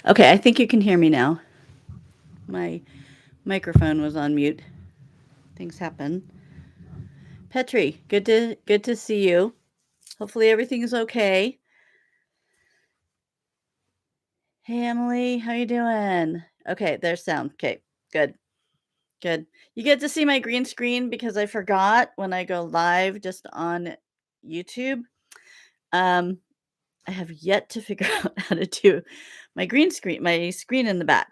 Okay, I think you can hear me now. My microphone was on mute. Things happen. Petri, good to see you. Hopefully everything is okay. Hey Emily, how you doing? Okay, there's sound. Okay, good. Good. You get to see my green screen because I forgot when I go live just on YouTube. Um I have yet to figure out how to do my screen in the back.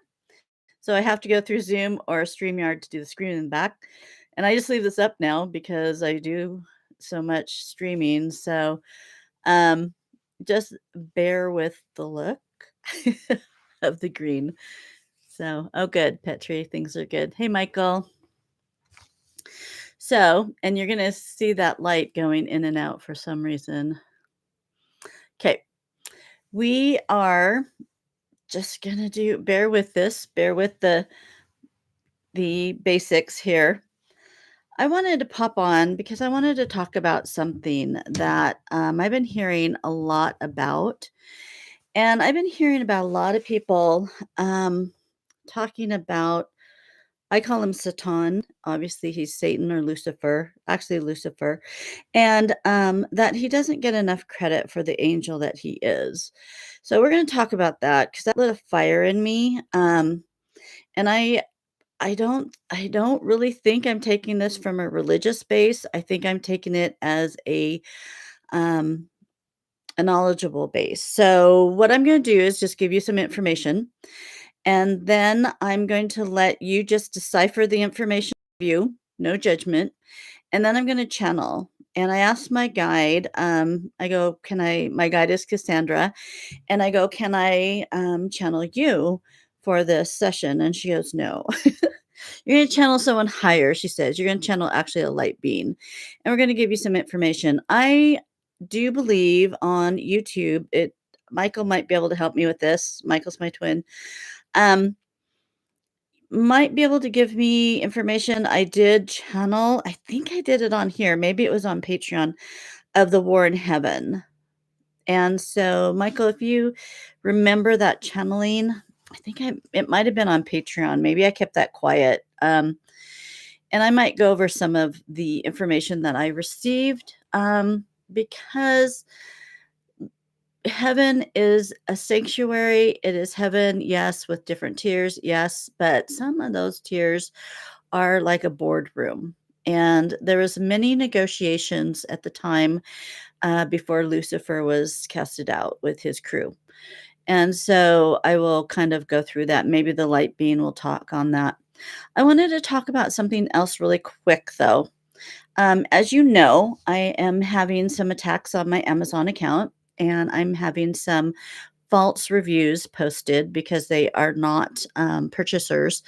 So I have to go through Zoom or StreamYard to do the screen in the back. And I just leave this up now because I do so much streaming. So um, just bear with the look of the green. So, oh, good, Petri. Things are good. Hey, Michael. So, and you're going to see that light going in and out for some reason. Okay. We are just going to bear with the basics here. I wanted to pop on because I wanted to talk about something that I've been hearing a lot about. And I've been hearing about a lot of people talking about, I call him Satan. Obviously, he's Satan or Lucifer, actually, Lucifer. And that he doesn't get enough credit for the angel that he is. So we're going to talk about that because that lit a fire in me. And I don't really think I'm taking this from a religious base. I think I'm taking it as um, a knowledgeable base. So what I'm going to do is just give you some information, and then I'm going to let you just decipher the information of you, no judgment, and then I'm going to channel. And I asked my guide, I go, my guide is Cassandra, and I go, can I channel you for this session? And she goes, no. You're going to channel someone higher, she says. You're going to channel actually a light being. And we're going to give you some information. I do believe on YouTube, Michael might be able to help me with this. Michael's my twin. Might be able to give me information. I did channel, I think I did it on here. Maybe it was on Patreon, of the War in Heaven. And so, Michael, if you remember that channeling, I think it might have been on Patreon. Maybe I kept that quiet. And I might go over some of the information that I received because heaven is a sanctuary. It is heaven, yes, with different tiers, yes, but some of those tiers are like a boardroom. And there was many negotiations at the time before Lucifer was casted out with his crew. And so I will kind of go through that. Maybe the light being will talk on that. I wanted to talk about something else really quick, though. As you know, I am having some attacks on my Amazon account, and I'm having some false reviews posted because they are not purchasers.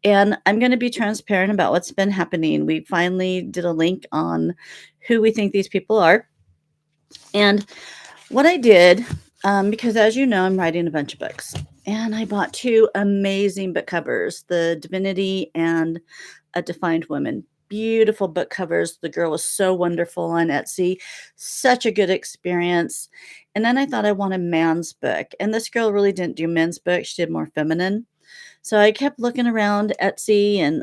And I'm going to be transparent about what's been happening. We finally did a link on who we think these people are. And what I did, because as you know, I'm writing a bunch of books, and I bought two amazing book covers, The Divinity and A Defined Woman. Beautiful book covers. The girl was so wonderful on Etsy. Such a good experience. And then I thought I want a man's book. And this girl really didn't do men's books. She did more feminine. So I kept looking around Etsy and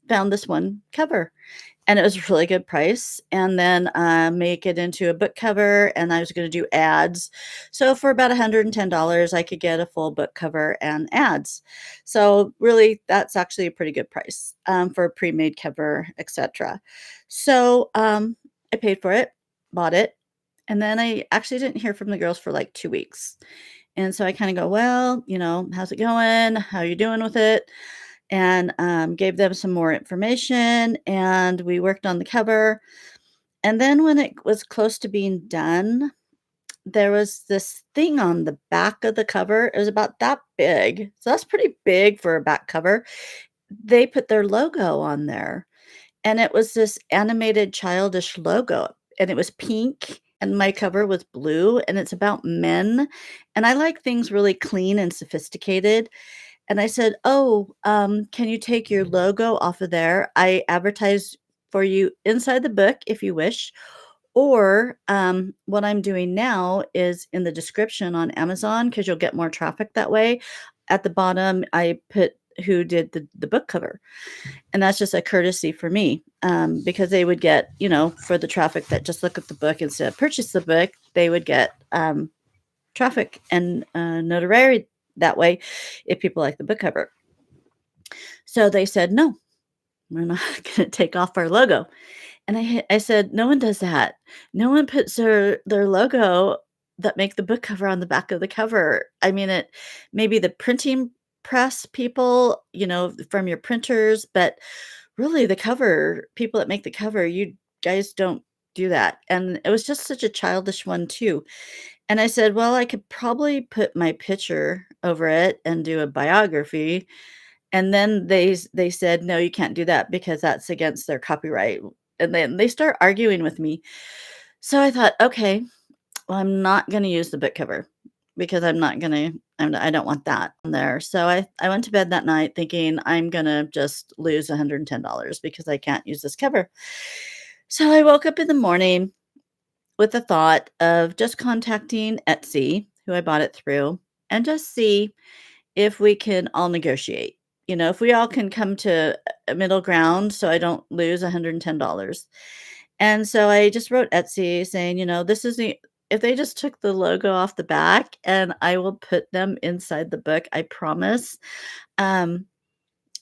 found this one cover. And it was a really good price. And then make it into a book cover. And I was going to do ads. So for about $110, I could get a full book cover and ads. So really, that's actually a pretty good price for a pre-made cover, etc. So I paid for it, bought it. And then I actually didn't hear from the girls for like 2 weeks. And so I kind of go, well, how's it going? How are you doing with it? And gave them some more information, and we worked on the cover. And then when it was close to being done, there was this thing on the back of the cover. It was about that big. So that's pretty big for a back cover. They put their logo on there, and it was this animated childish logo, and it was pink, and my cover was blue, and it's about men. And I like things really clean and sophisticated. And I said, "Oh, can you take your logo off of there? I advertise for you inside the book if you wish, Or, what I'm doing now is in the description on Amazon, because 'cause you'll get more traffic that way. At the bottom, I put who did the book cover, and that's just a courtesy for me, because they would get, for the traffic that just look at the book instead of purchase the book, they would get, traffic and, notoriety that way if people like the book cover. So they said, "No, we're not gonna take off our logo." And I said, "No one does that. No one puts their logo that make the book cover on the back of the cover." I mean, it maybe the printing press people, from your printers, but really the cover people that make the cover, you guys don't do that. And it was just such a childish one too. And I said, "Well, I could probably put my picture over it and do a biography." And then they said, "No, you can't do that because that's against their copyright." And then they start arguing with me. So I thought, "Okay, well, I'm not gonna use the book cover because I don't want that on there." So I went to bed that night thinking I'm gonna just lose $110 because I can't use this cover. So I woke up in the morning with the thought of just contacting Etsy, who I bought it through, and just see if we can all negotiate. If we all can come to a middle ground so I don't lose $110. And so I just wrote Etsy saying, this is the if they just took the logo off the back and I will put them inside the book, I promise, um,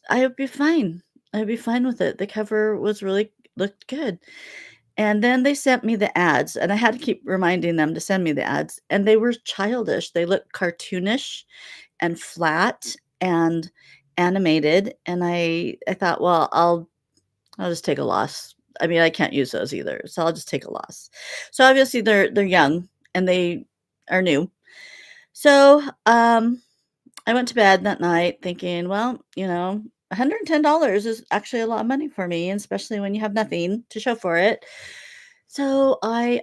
I would be fine. I'd be fine with it. The cover was really looked good. And then they sent me the ads, and I had to keep reminding them to send me the ads, and they were childish. They looked cartoonish and flat and animated, and I thought, "Well, I'll just take a loss." I mean, I can't use those either, so I'll just take a loss. So, obviously, they're young, and they are new. So, I went to bed that night thinking, "Well, $110 is actually a lot of money for me, and especially when you have nothing to show for it." So, I,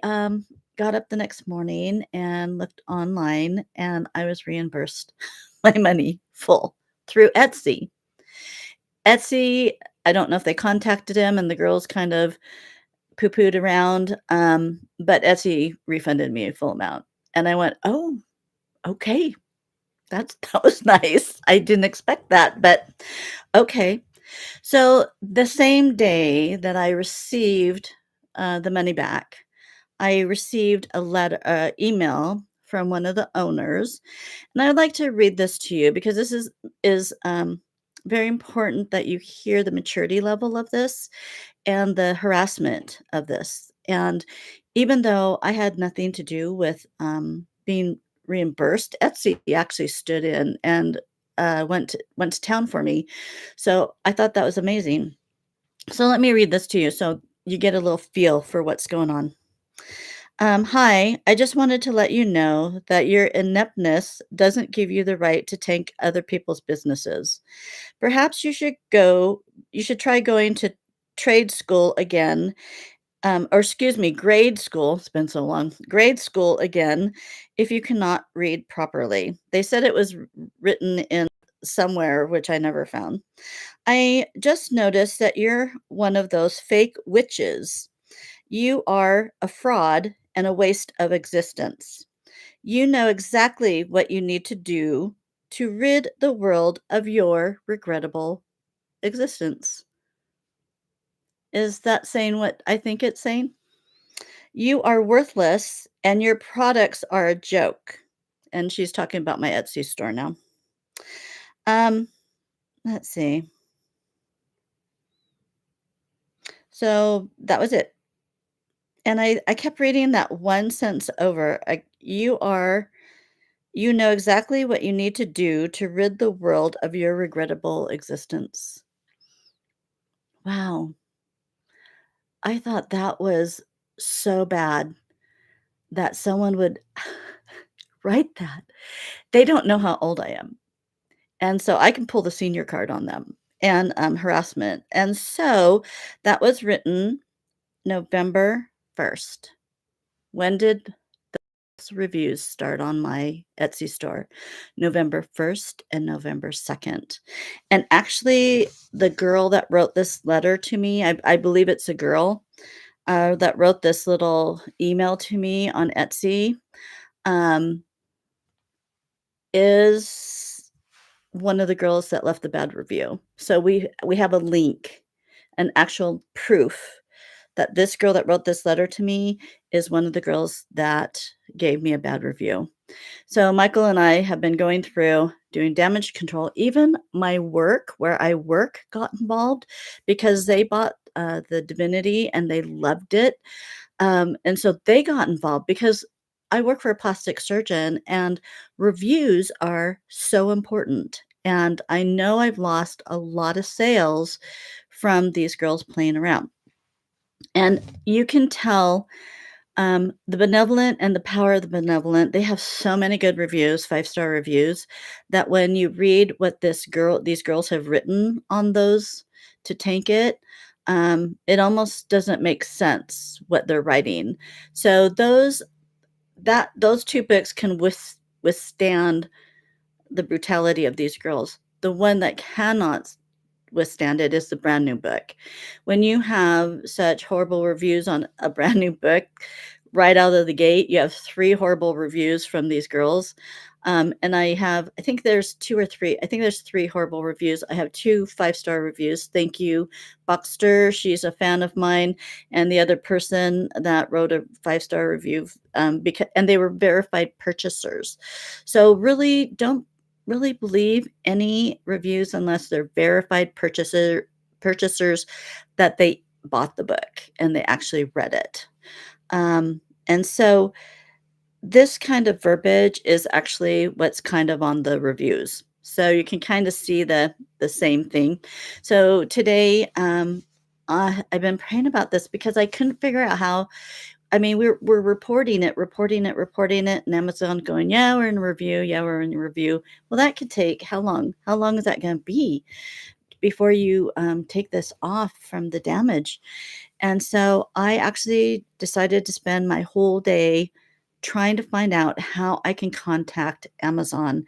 got up the next morning and looked online, and I was reimbursed my money full through Etsy. Etsy, I don't know if they contacted him and the girls kind of poo-pooed around, but Etsy refunded me a full amount. And I went, "Oh, okay. That was nice. I didn't expect that, but okay." So, the same day that I received, the money back, I received a email from one of the owners, and I would like to read this to you because this is very important that you hear the maturity level of this and the harassment of this. And even though I had nothing to do with, being reimbursed, Etsy actually stood in and, went to town for me. So, I thought that was amazing. So, let me read this to you so you get a little feel for what's going on. Hi, I just wanted to let you know that your ineptness doesn't give you the right to tank other people's businesses. Perhaps you should try going to trade school again, or excuse me, grade school. It's been so long. Grade school again if you cannot read properly. They said it was written in somewhere, which I never found. I just noticed that you're one of those fake witches. You are a fraud and a waste of existence. You know exactly what you need to do to rid the world of your regrettable existence. Is that saying what I think it's saying? You are worthless and your products are a joke. And she's talking about my Etsy store now. Um, let's see. So that was it. And I kept reading that one sentence over. You know exactly what you need to do to rid the world of your regrettable existence. Wow. I thought that was so bad that someone would write that. They don't know how old I am. And so I can pull the senior card on them and harassment. And so that was written November 1st. When did reviews start on my Etsy store? November 1st and November 2nd. And actually, the girl that wrote this letter to me, I believe it's a girl, that wrote this little email to me on Etsy, um, is one of the girls that left the bad review. So we have a link, an actual proof that this girl that wrote this letter to me is one of the girls that gave me a bad review. So Michael and I have been going through doing damage control. Even my work, where I work, got involved because they bought the Divinity and they loved it. And so they got involved because I work for a plastic surgeon and reviews are so important. And I know I've lost a lot of sales from these girls playing around. And you can tell the benevolent and the power of the benevolent, they have so many good reviews, five-star reviews, that when you read what these girls have written on those to tank it, it almost doesn't make sense what they're writing. So those 2 books can withstand the brutality of these girls. The one that cannot withstand it is the brand new book. When you have such horrible reviews on a brand new book right out of the gate, you have 3 horrible reviews from these girls. And I think there's 2 or 3, I think there's 3 horrible reviews. I have 2 five-star reviews. Thank you, Boxster. She's a fan of mine. And the other person that wrote a five-star review, and they were verified purchasers. So really don't really believe any reviews unless they're verified purchasers that they bought the book and they actually read it. And so this kind of verbiage is actually what's kind of on the reviews. So you can kind of see the same thing. So today, I've been praying about this because I couldn't figure out how. I mean, we're reporting it, and Amazon going, "Yeah, we're in review. Yeah, we're in review." Well, that could take how long? How long is that gonna be before you, take this off from the damage? And so I actually decided to spend my whole day trying to find out how I can contact Amazon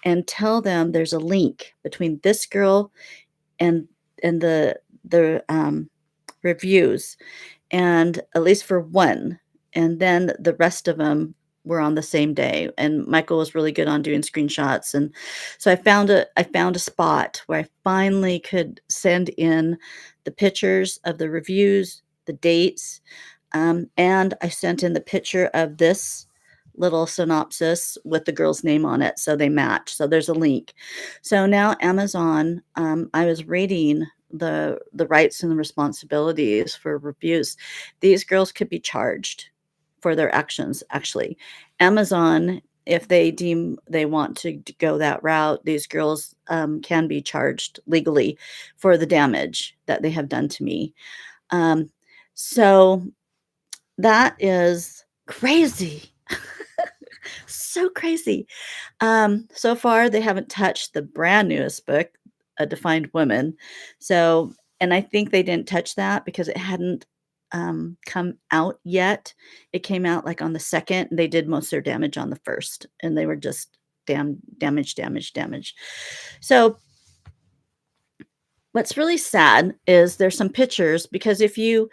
and tell them there's a link between this girl and the reviews, and at least for one, and then the rest of them were on the same day, and Michael was really good on doing screenshots, and so I found a spot where I finally could send in the pictures of the reviews, the dates, and I sent in the picture of this little synopsis with the girl's name on it, so they match, so there's a link. So now Amazon, I was reading the rights and the responsibilities for reviews. These girls could be charged for their actions, actually. Amazon, if they deem they want to go that route, these girls, can be charged legally for the damage that they have done to me. Um, so that is crazy. So crazy. So far, they haven't touched the brand newest book, A Defined Woman. So and I think they didn't touch that because it hadn't, come out yet. It came out, like, on the 2nd, and they did most of their damage on the 1st, and they were just damage, damage, damage. So, what's really sad is there's some pictures because if you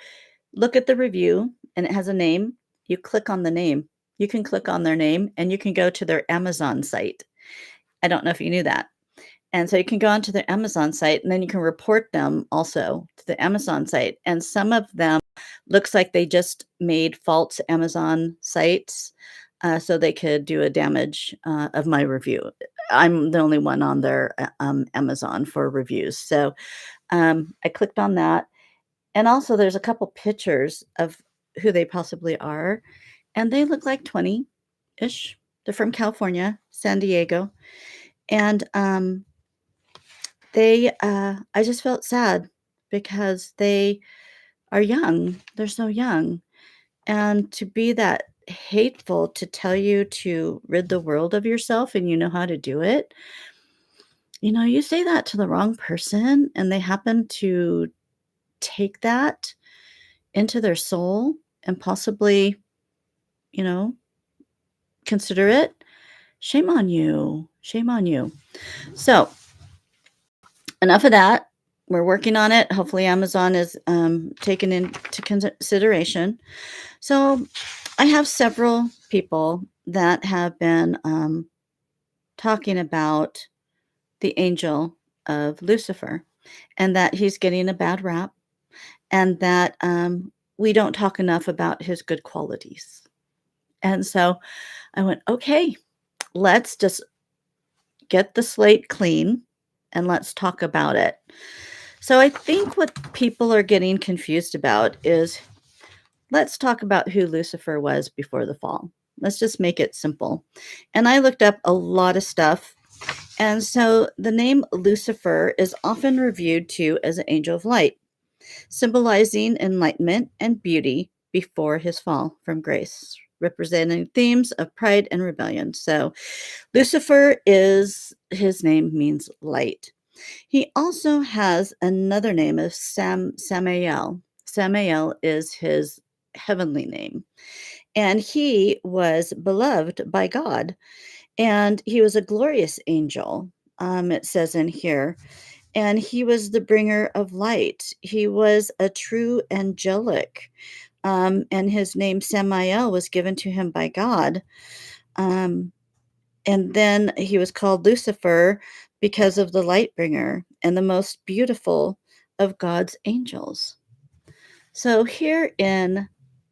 look at the review and it has a name, you click on the name. You can click on their name, and you can go to their Amazon site. I don't know if you knew that. And so you can go onto their Amazon site, and then you can report them also to the Amazon site. And some of them looks like they just made false Amazon sites, so they could do a damage, of my review. I'm the only one on their, Amazon for reviews. So, I clicked on that, and also there's a couple pictures of who they possibly are, and they look like 20-ish. They're from California, San Diego, and, I just felt sad because they are young. They're so young. And to be that hateful to tell you to rid the world of yourself and you know how to do it, you say that to the wrong person and they happen to take that into their soul and possibly, you know, consider it. Shame on you. Shame on you. So, enough of that. We're working on it. Hopefully, Amazon is taken into consideration. So, I have several people that have been talking about the angel of Lucifer and that he's getting a bad rap and that we don't talk enough about his good qualities. And so I went, okay, let's just get the slate clean and let's talk about it. So I think what people are getting confused about is let's talk about who Lucifer was before the fall. Let's just make it simple. And I looked up a lot of stuff. And so the name Lucifer is often reviewed to as an angel of light, symbolizing enlightenment and beauty before his fall from grace, representing themes of pride and rebellion. So Lucifer is his name means light. He also has another name of Samael. Samael is his heavenly name. And he was beloved by God. And he was a glorious angel, it says in here. And he was the bringer of light. He was a true angelic. And his name Samael was given to him by God. Um, and then he was called Lucifer because of the light bringer and the most beautiful of God's angels. So here in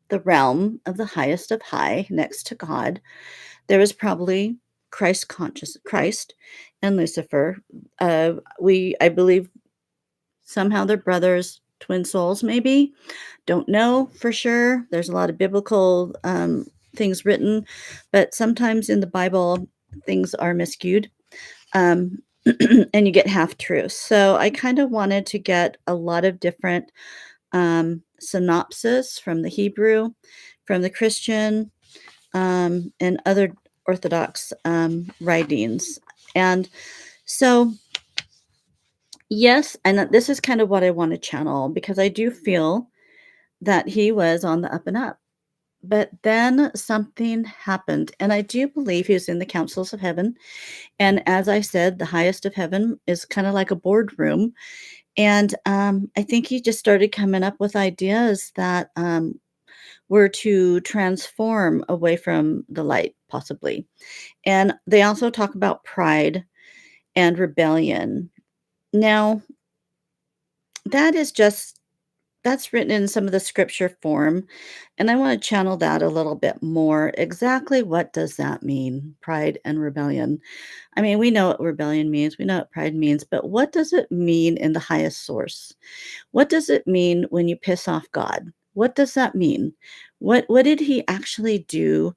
the realm of the highest of high, next to God, there was probably Christ and Lucifer. I believe somehow they're brothers, twin souls, maybe. Don't know for sure. There's a lot of biblical things written, but sometimes in the Bible, things are miscued. Um, and you get half truths. So I kind of wanted to get a lot of different synopsis from the Hebrew, from the Christian, and other Orthodox writings. And so, yes, and this is kind of what I want to channel because I do feel that he was on the up and up. But then something happened, and I do believe he was in the councils of heaven. And as I said, the highest of heaven is kind of like a boardroom. And I think he just started coming up with ideas that were to transform away from the light, possibly. And they also talk about pride and rebellion. Now, that is just that's written in some of the scripture form, and I want to channel that a little bit more. Exactly what does that mean? Pride and rebellion. I mean, we know what rebellion means, we know what pride means, but what does it mean in the highest source? What does it mean when you piss off God? What does that mean? What did he actually do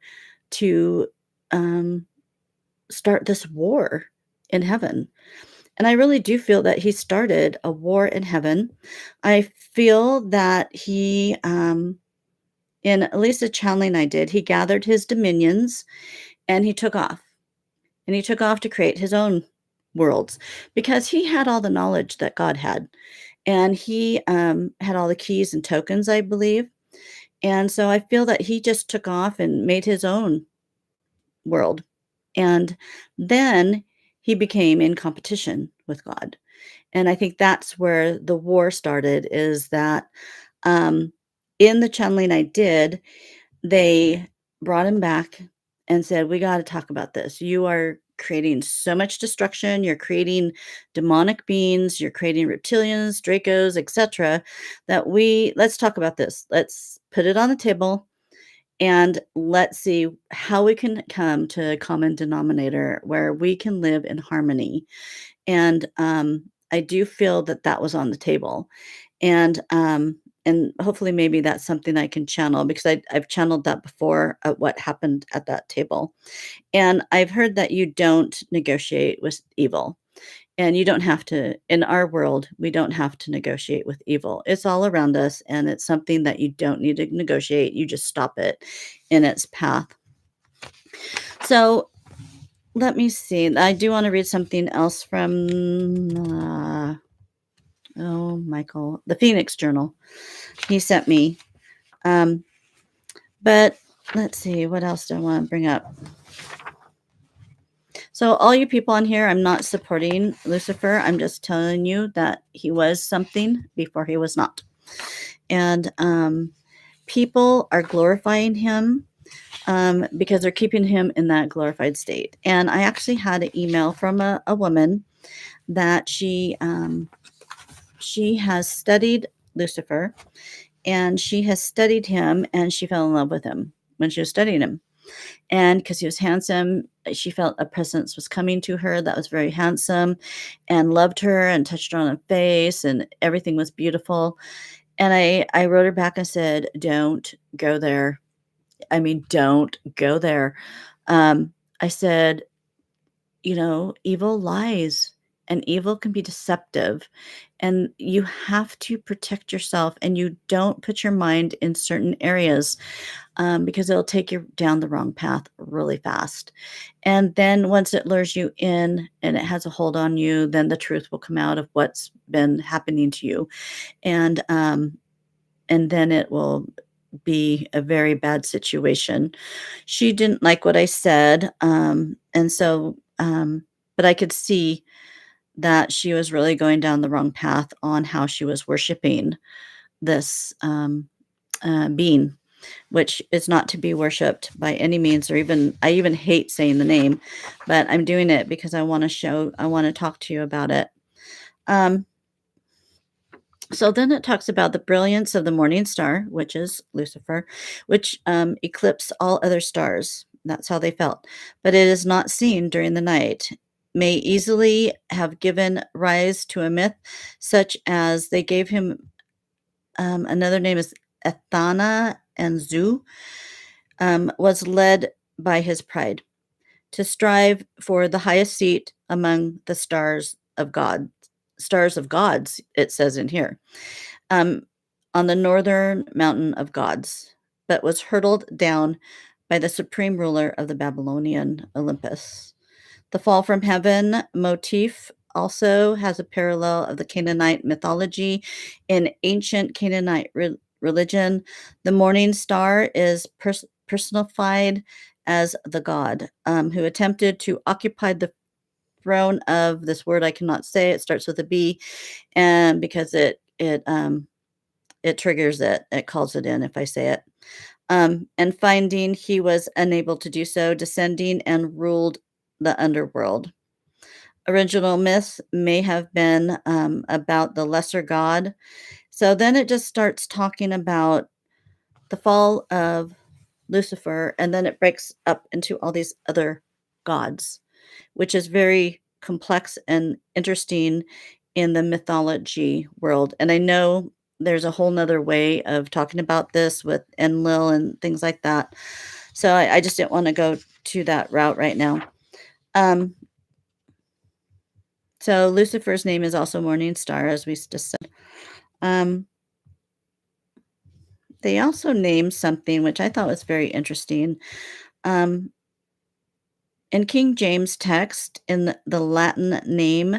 to um, start this war in heaven? And I really do feel that he started a war in heaven. I feel that he, in at least the channeling I did, he gathered his dominions and he took off. And he took off to create his own worlds because he had all the knowledge that God had. And he had all the keys and tokens, I believe. And so I feel that he just took off and made his own world. And then he became in competition with God. And I think that's where the war started is that um, in the channeling I did, they brought him back and said, "We got to talk about this. You are creating so much destruction. You're creating demonic beings. You're creating reptilians, Dracos, etc. That let's talk about this. Let's put it on the table and let's see how we can come to a common denominator where we can live in harmony." And I do feel that that was on the table, and hopefully maybe that's something I can channel because I've channeled that before at what happened at that table. And I've heard that you don't negotiate with evil. And you don't have to, in our world, we don't have to negotiate with evil. It's all around us, and it's something that you don't need to negotiate. You just stop it in its path. So let me see. I do want to read something else from Michael, the Phoenix Journal. He sent me. But let's see, what else do I want to bring up? So, all you people on here, I'm not supporting Lucifer. I'm just telling you that he was something before he was not. And people are glorifying him because they're keeping him in that glorified state. And I actually had an email from a woman that she has studied Lucifer, and she has studied him, and she fell in love with him when she was studying him. And because he was handsome, she felt a presence was coming to her that was very handsome and loved her and touched her on the face, and everything was beautiful. And I wrote her back and said, "Don't go there. I mean, don't go there." I said, evil lies, and evil can be deceptive, and you have to protect yourself, and you don't put your mind in certain areas because it'll take you down the wrong path really fast. And then once it lures you in and it has a hold on you, then the truth will come out of what's been happening to you. And then it will be a very bad situation. She didn't like what I said, and so, but I could see that she was really going down the wrong path on how she was worshiping this being, which is not to be worshipped by any means, or even I even hate saying the name, but I'm doing it because I want to talk to you about it. Um, So then it talks about the brilliance of the morning star, which is Lucifer, which eclipsed all other stars. That's how they felt. But it is not seen during the night. May easily have given rise to a myth, such as they gave him another name is Ethana, and Zu was led by his pride to strive for the highest seat among the stars of God. Stars of gods, it says in here, um, on the northern mountain of gods, but was hurtled down by the supreme ruler of the Babylonian Olympus. The fall from heaven motif also has a parallel of the Canaanite mythology. In ancient Canaanite religion, the morning star is personified as the god who attempted to occupy the throne of this word I cannot say. It starts with a B, and because it triggers it. It calls it in if I say it. And finding he was unable to do so, descending and ruled the underworld. Original myth may have been about the lesser god. So then it just starts talking about the fall of Lucifer, and then it breaks up into all these other gods, which is very complex and interesting in the mythology world. And I know there's a whole nother way of talking about this with Enlil and things like that. So I just didn't want to go to that route right now. Um, so Lucifer's name is also Morning Star, as we just said. Um, they also named something which I thought was very interesting. Um, In King James text, in the Latin name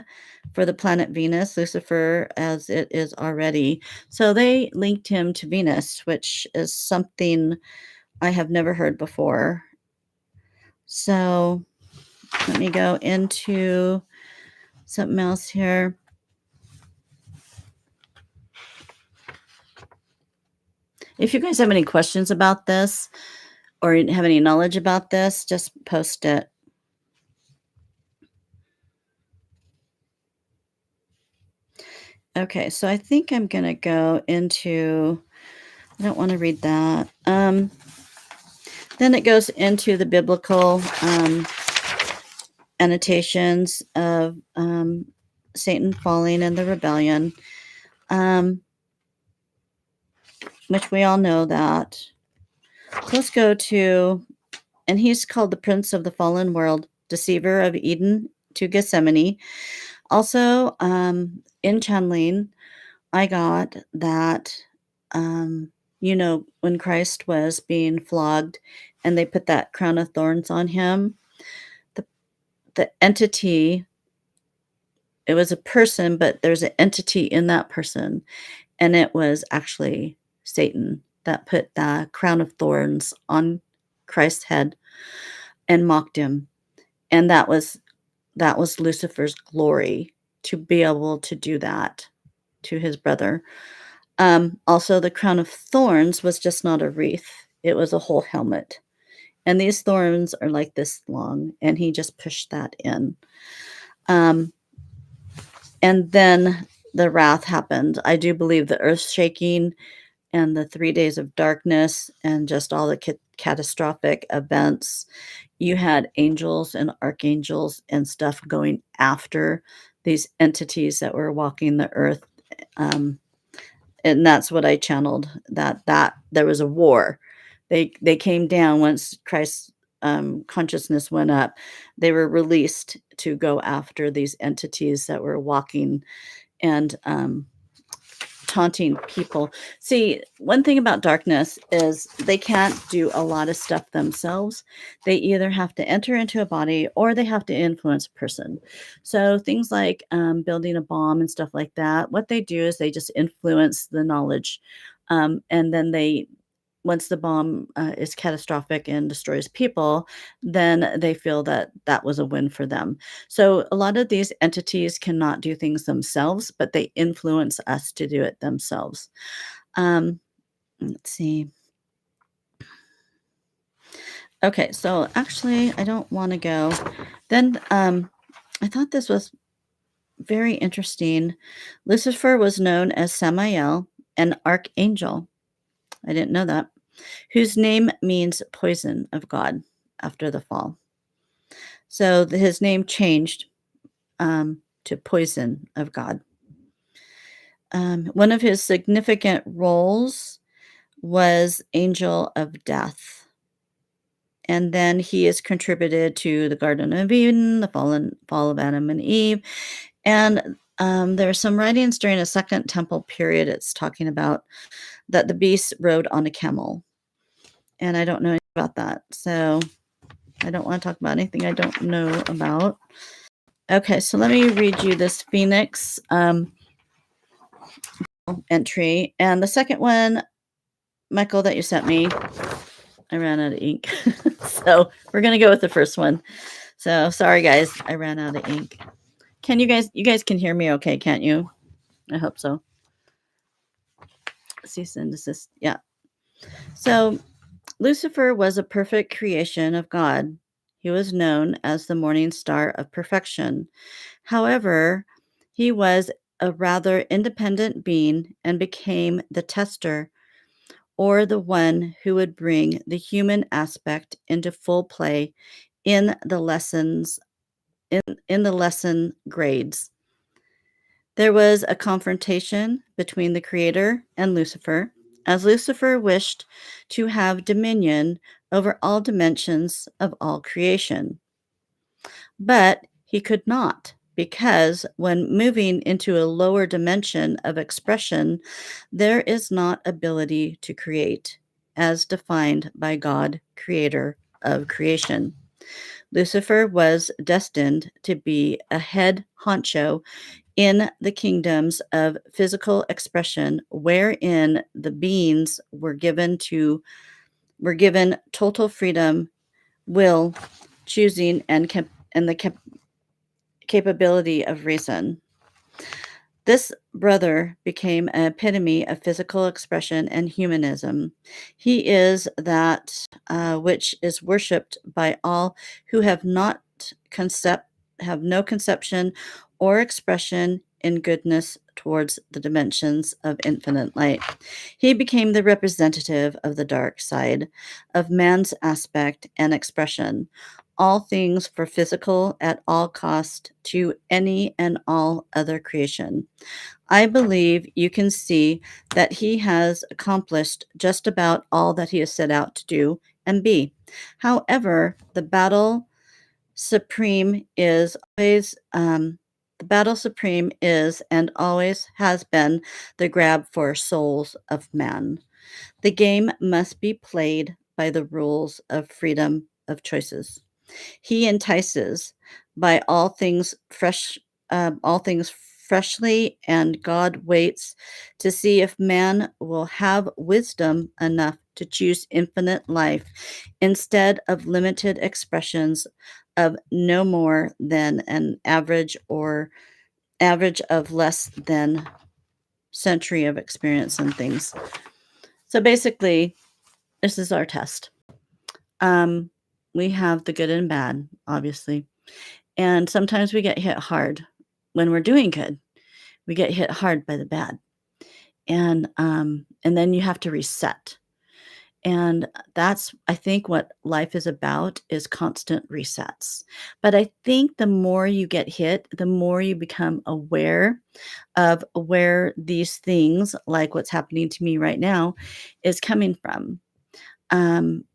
for the planet Venus, Lucifer, as it is already. So they linked him to Venus, which is something I have never heard before. So let me go into something else here. If you guys have any questions about this or have any knowledge about this, just post it. Okay, so I think I'm going to go into, I don't want to read that. Then it goes into the biblical annotations of Satan falling and the rebellion, which we all know that. So let's go to, and he's called the Prince of the Fallen World, Deceiver of Eden to Gethsemane. Also, in channeling, I got that, when Christ was being flogged and they put that crown of thorns on him, the, the entity, it was a person, but there's an entity in that person. And it was actually Satan that put the crown of thorns on Christ's head and mocked him. And that was that was Lucifer's glory to be able to do that to his brother. Also, the crown of thorns was just not a wreath, it was a whole helmet. And these thorns are like this long, and he just pushed that in. Um, and then the wrath happened. I do believe the earth shaking and the 3 days of darkness and just all the catastrophic events. You had angels and archangels and stuff going after these entities that were walking the earth. Um, and that's what I channeled, that there was a war. They came down once Christ's consciousness went up. They were released to go after these entities that were walking and taunting people. See, one thing about darkness is they can't do a lot of stuff themselves. They either have to enter into a body or they have to influence a person. So things like building a bomb and stuff like that, what they do is they just influence the knowledge. And then once the bomb is catastrophic and destroys people, then they feel that that was a win for them. So a lot of these entities cannot do things themselves, but they influence us to do it themselves. Um, let's see. Okay, so actually, I don't want to go. Then I thought this was very interesting. Lucifer was known as Samael, an archangel. I didn't know that. Whose name means poison of God after the fall. So his name changed to poison of God. One of his significant roles was angel of death. And then he has contributed to the Garden of Eden, the fall of Adam and Eve. And there are some writings during a Second Temple period. It's talking about that the beast rode on a camel. And I don't know anything about that. So I don't want to talk about anything I don't know about. Okay, so let me read you this Phoenix entry. And the second one, Michael, that you sent me, I ran out of ink. So we're going to go with the first one. So sorry, guys, I ran out of ink. Can you guys can hear me okay, can't you? I hope so. Cease and desist. Yeah. So Lucifer was a perfect creation of God. He was known as the morning star of perfection. However, he was a rather independent being and became the tester, or the one who would bring the human aspect into full play in the lessons in the lesson grades. There was a confrontation between the creator and Lucifer, as Lucifer wished to have dominion over all dimensions of all creation. But he could not, because when moving into a lower dimension of expression, there is not ability to create, as defined by God, creator of creation. Lucifer was destined to be a head honcho in the kingdoms of physical expression, wherein the beings were given total freedom, will, choosing, and the capability of reason. This brother became an epitome of physical expression and humanism. He is that which is worshipped by all who have no conception or expression in goodness towards the dimensions of infinite light. He became the representative of the dark side of man's aspect and expression. All things for physical at all cost to any and all other creation. I believe you can see that he has accomplished just about all that he has set out to do and be. However, the battle supreme is and always has been the grab for souls of man. The game must be played by the rules of freedom of choices. He entices by all things freshly, and God waits to see if man will have wisdom enough to choose infinite life instead of limited expressions of no more than an average or average of less than century of experience and things. So basically, this is our test. Um, we have the good and bad, obviously. And sometimes we get hit hard when we're doing good. We get hit hard by the bad. And then you have to reset. And that's, I think, what life is about, is constant resets. But I think the more you get hit, the more you become aware of where these things, like what's happening to me right now, is coming from.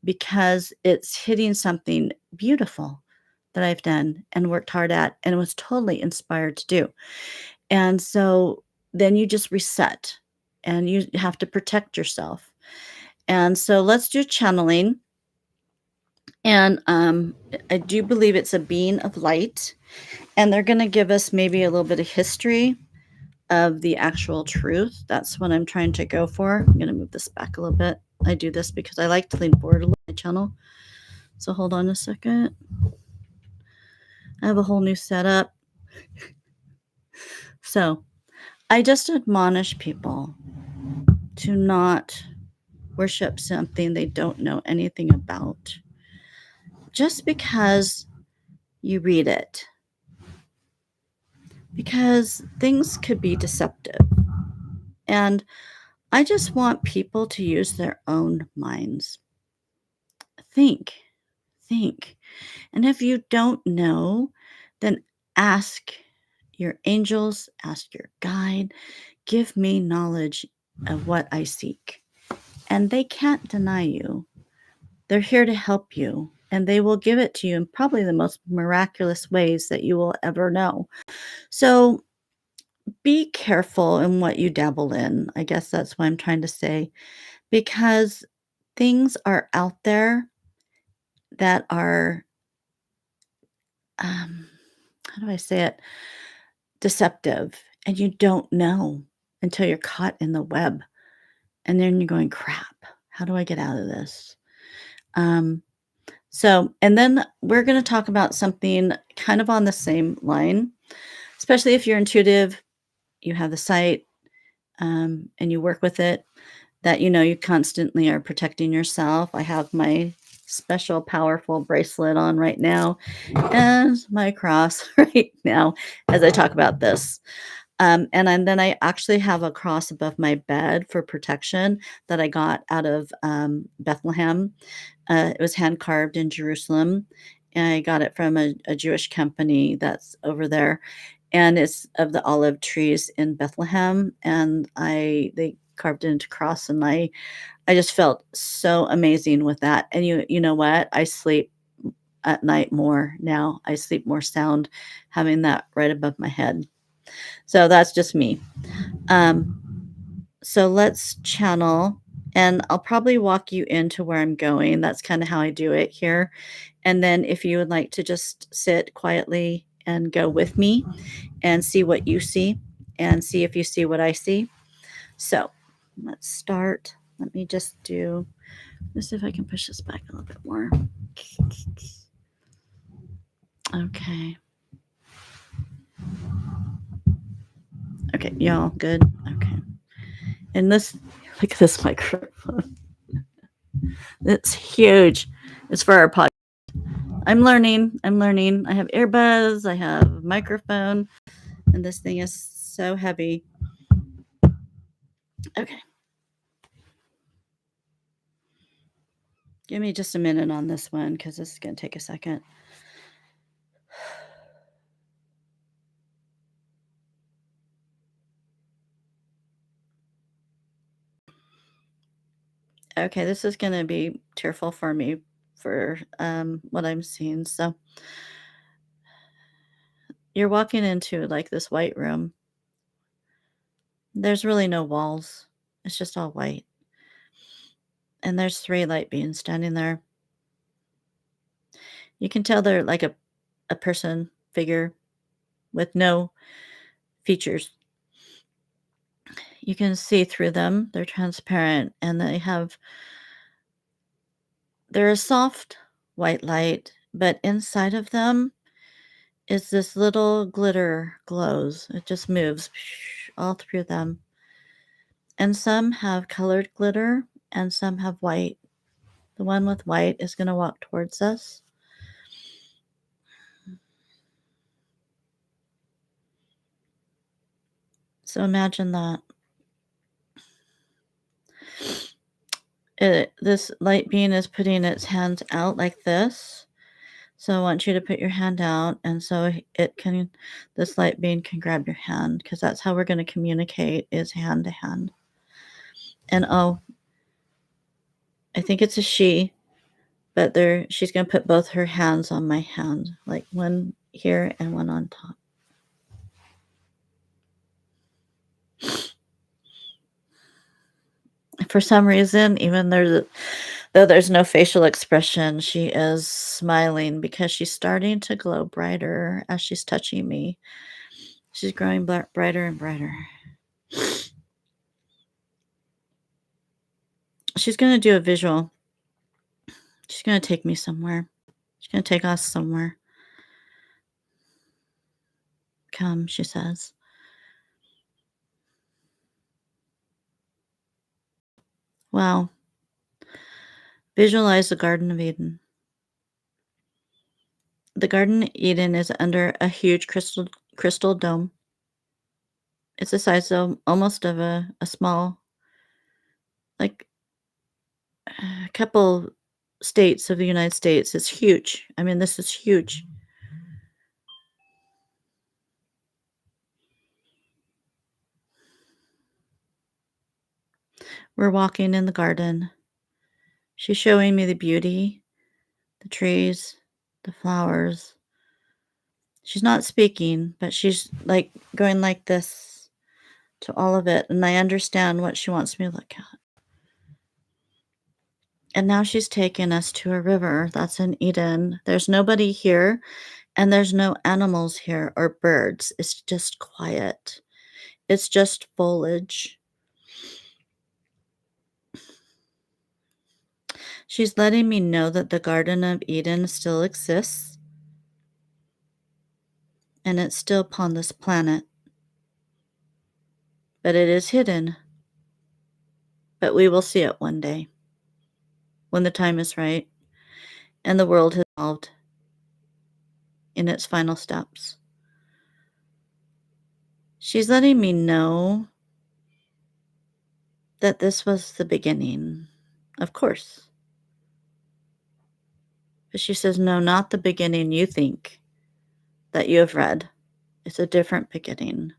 Because it's hitting something beautiful that I've done and worked hard at and was totally inspired to do. And so then you just reset and you have to protect yourself. And so let's do channeling. And I do believe it's a being of light. And they're going to give us maybe a little bit of history of the actual truth. That's what I'm trying to go for. I'm going to move this back a little bit. I do this because I like to lean forward a little my channel. So hold on a second. I have a whole new setup. So I just admonish people to not worship something they don't know anything about just because you read it. Because things could be deceptive. And I just want people to use their own minds. Think, think. And if you don't know, then ask your angels, ask your guide, give me knowledge of what I seek. And they can't deny you. They're here to help you, and they will give it to you in probably the most miraculous ways that you will ever know. So be careful in what you dabble in. I guess that's what I'm trying to say, because things are out there that are, how do I say it? Deceptive, and you don't know until you're caught in the web. And then you're going, crap, how do I get out of this? Um, and then we're going to talk about something kind of on the same line, especially if you're intuitive, you have the sight, and you work with it, that you constantly are protecting yourself. I have my special, powerful bracelet on right now and my cross right now as I talk about this. Then I actually have a cross above my bed for protection that I got out of Bethlehem. It was hand carved in Jerusalem. And I got it from a Jewish company that's over there. And it's of the olive trees in Bethlehem. And they carved it into cross. And I just felt so amazing with that. And you know what? I sleep at night more now. I sleep more sound having that right above my head. So that's just me. Um, so let's channel, and I'll probably walk you into where I'm going. That's kind of how I do it here. And then if you would like to just sit quietly and go with me and see what you see and see if you see what I see. So let's start. Let me just let's see if I can push this back a little bit more. Okay. Okay, y'all good? Okay. And look at this microphone. It's huge. It's for our podcast. I'm learning. I have earbuds. I have a microphone. And this thing is so heavy. Okay. Give me just a minute on this one because this is going to take a second. Okay, this is going to be tearful for me for what I'm seeing. So you're walking into like this white room. There's really no walls. It's just all white. And there's 3 light beings standing there. You can tell they're like a person figure with no features. You can see through them. They're transparent, and they're a soft white light, but inside of them is this little glitter glows. It just moves all through them. And some have colored glitter and some have white. The one with white is going to walk towards us. So imagine that. This light being is putting its hands out like this. So I want you to put your hand out, and so this light being can grab your hand, because that's how we're going to communicate, is hand to hand. And I think it's a she, but she's going to put both her hands on my hand, like one here and one on top. For some reason, even though there's no facial expression, she is smiling because she's starting to glow brighter as she's touching me. She's growing brighter and brighter. She's going to do a visual. She's going to take me somewhere. She's going to take us somewhere. Come, she says. Wow. Visualize the Garden of Eden. The Garden of Eden is under a huge crystal dome. It's the size of almost of a small, like a couple states of the United States. It's huge. I mean, this is huge. We're walking in the garden. She's showing me the beauty, the trees, the flowers. She's not speaking, but she's like going like this to all of it. And I understand what she wants me to look at. And now she's taken us to a river that's in Eden. There's nobody here, and there's no animals here or birds. It's just quiet. It's just foliage. She's letting me know that the Garden of Eden still exists, and it's still upon this planet. But it is hidden. But we will see it one day, when the time is right, and the world has evolved in its final steps. She's letting me know that this was the beginning, of course. But she says, no, not the beginning you think that you have read. It's a different beginning.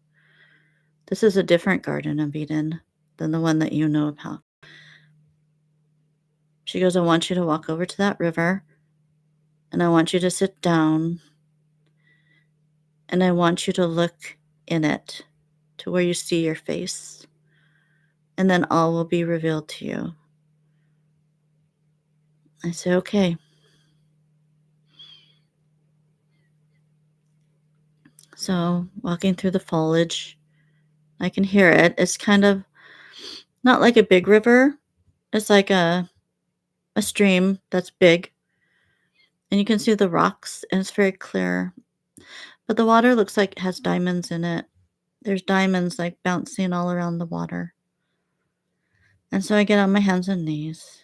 This is a different Garden of Eden than the one that you know about. She goes, I want you to walk over to that river, and I want you to sit down, and I want you to look in it to where you see your face, and then all will be revealed to you. I say, okay. So walking through the foliage, I can hear it. It's kind of not like a big river. It's like a stream that's big, and you can see the rocks, and it's very clear. But the water looks like it has diamonds in it. There's diamonds like bouncing all around the water. And so I get on my hands and knees.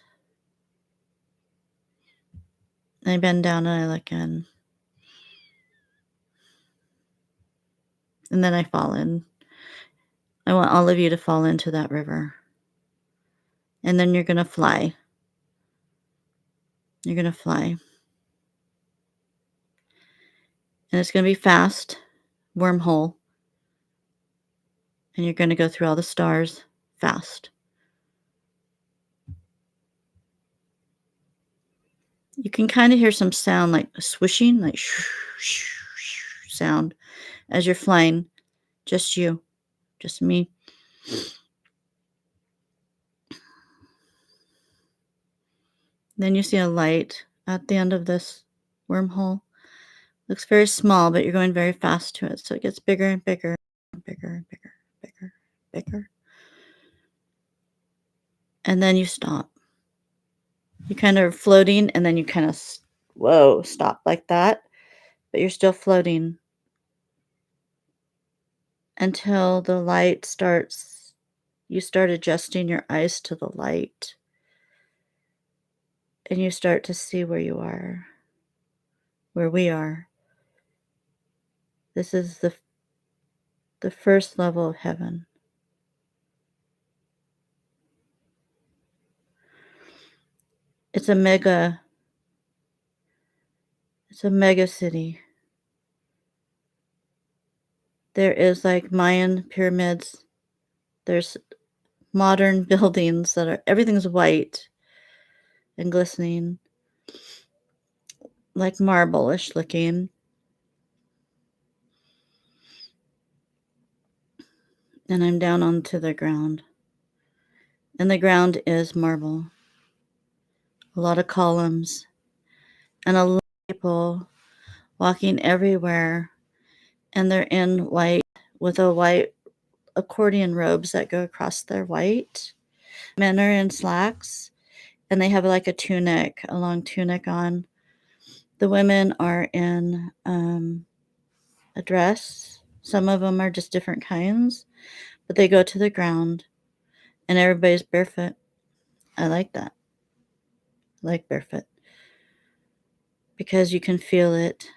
And I bend down and I look in. And then I fall in. I want all of you to fall into that river. And then you're going to fly. You're going to fly. And it's going to be fast, wormhole. And you're going to go through all the stars fast. You can kind of hear some sound like swishing, like sound as you're flying. Just you, just me. Then you see a light at the end of this wormhole. Looks very small, but you're going very fast to it. So it gets bigger and bigger and bigger and bigger, bigger, bigger. And then you stop. You kind of floating, and then you kind of, whoa, stop like that. But you're still floating until the light starts. You start adjusting your eyes to the light. And you start to see where you are, where we are. This is the first level of heaven. It's a mega city. There is like Mayan pyramids. There's modern buildings that are, everything's white and glistening, like marble-ish looking. And I'm down onto the ground. And the ground is marble. A lot of columns. And a lot of people walking everywhere. And they're in white with a white accordion robes that go across their white. Men are in slacks. And they have like a tunic, a long tunic on. The women are in a dress. Some of them are just different kinds. But they go to the ground. And everybody's barefoot. I like that. I like barefoot. Because you can feel it.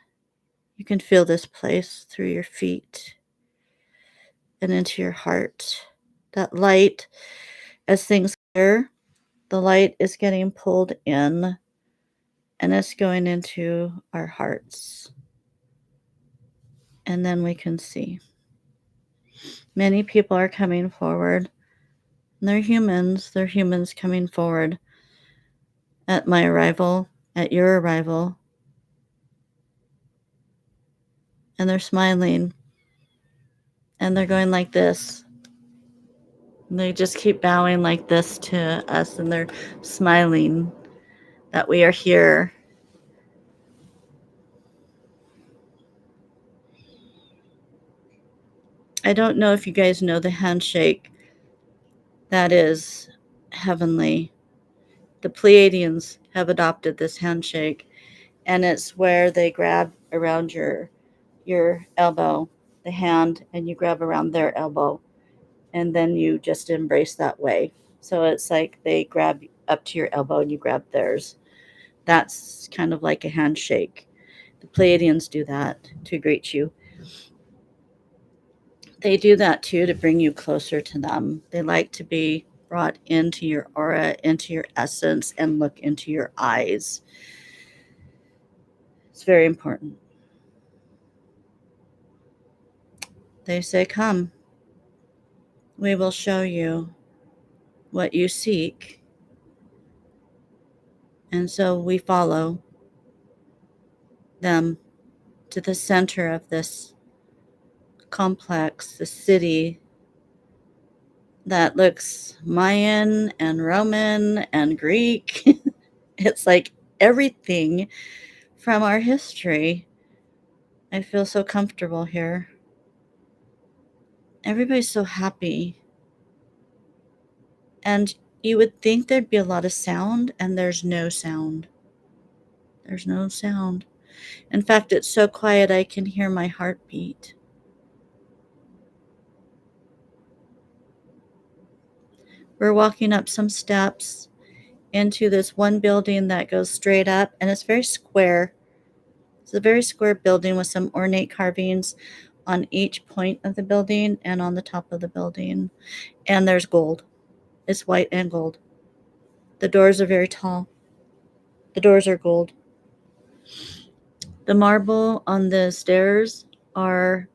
You can feel this place through your feet and into your heart. That light, as things clear, the light is getting pulled in and it's going into our hearts. And then we can see. Many people are coming forward. They're humans. They're humans coming forward at my arrival, at your arrival. And they're smiling. And they're going like this. And they just keep bowing like this to us. And they're smiling that we are here. I don't know if you guys know the handshake that is heavenly. The Pleiadians have adopted this handshake, and it's where they grab around your elbow, the hand, and you grab around their elbow, and then you just embrace that way. So it's like they grab up to your elbow and you grab theirs. That's kind of like a handshake. The Pleiadians do that to greet you. They do that too to bring you closer to them. They like to be brought into your aura, into your essence, and look into your eyes. It's very important. They say, come, we will show you what you seek. And so we follow them to the center of this complex, the city that looks Mayan and Roman and Greek. It's like everything from our history. I feel so comfortable here. Everybody's so happy. And you would think there'd be a lot of sound, and there's no sound. There's no sound. In fact, it's so quiet I can hear my heartbeat. We're walking up some steps into this one building that goes straight up, and it's very square. It's a very square building with some ornate carvings on each point of the building and on the top of the building. And there's gold. It's white and gold. The doors are very tall. The doors are gold. The marble on the stairs are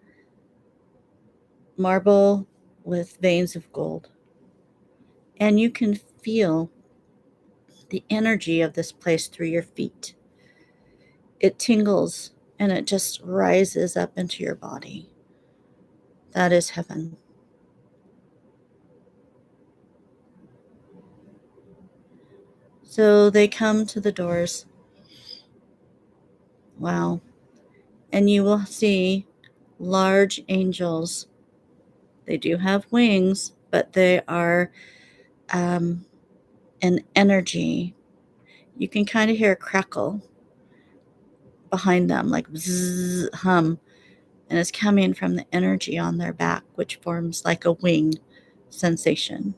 marble with veins of gold. And you can feel the energy of this place through your feet. It tingles and it just rises up into your body. That is heaven. So they come to the doors. Wow. And you will see large angels They do have wings, but they are an energy. You can kind of hear a crackle behind them, like zzz, hum, and it's coming from the energy on their back, which forms like a wing sensation.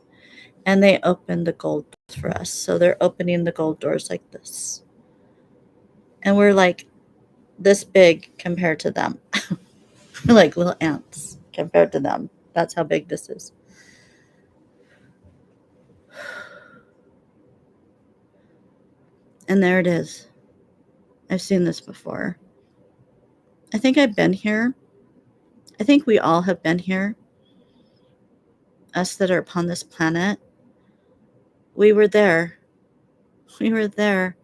And they open the gold doors for us. So they're opening the gold doors like this. And we're like this big compared to them. We're like little ants compared to them. That's how big this is. And there it is. I've seen this before. I think I've been here. I think we all have been here. Us that are upon this planet. We were there. We were there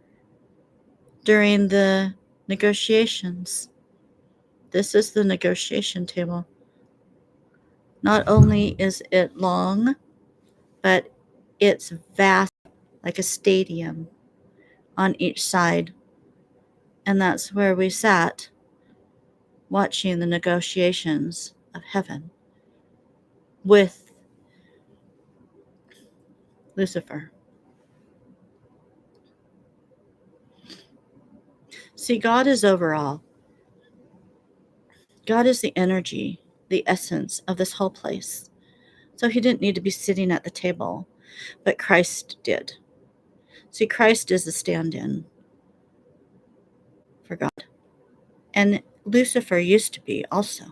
during the negotiations. This is the negotiation table. Not only is it long, but it's vast, like a stadium on each side. And that's where we sat, watching the negotiations of heaven with Lucifer. See, God is over all. God is the energy, the essence of this whole place. So he didn't need to be sitting at the table, but Christ did. See, Christ is the stand-in for God. And Lucifer used to be also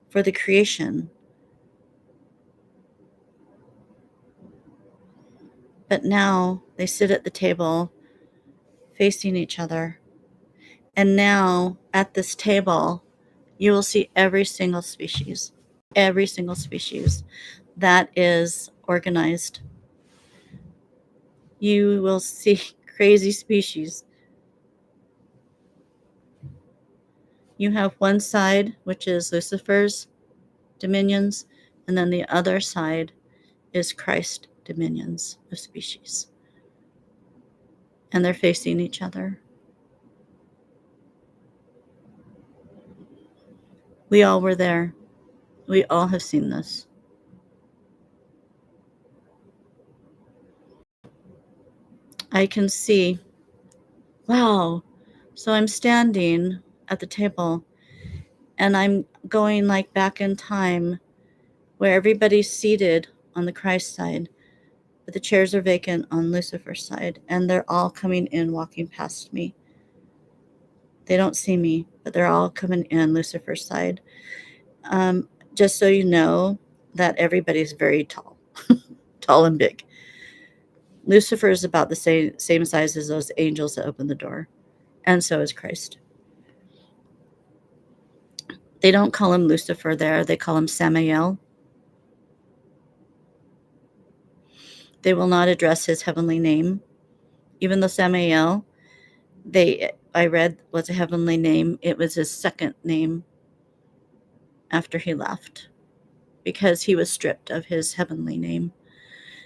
for the creation. But now they sit at the table facing each other. And now at this table, you will see every single species that is organized. You will see crazy species. You have one side, which is Lucifer's dominions, and then the other side is Christ's dominions of species. And they're facing each other. We all were there. We all have seen this. I can see, wow. So I'm standing at the table and I'm going like back in time where everybody's seated on the Christ side, but the chairs are vacant on Lucifer's side, and they're all coming in, walking past me. They don't see me, but they're all coming in Lucifer's side. Just so you know that everybody's very tall, tall and big. Lucifer is about the same size as those angels that open the door, and so is Christ. They don't call him Lucifer there. They call him Samael. They will not address his heavenly name. Even though Samael, I read, was a heavenly name, it was his second name after he left, because he was stripped of his heavenly name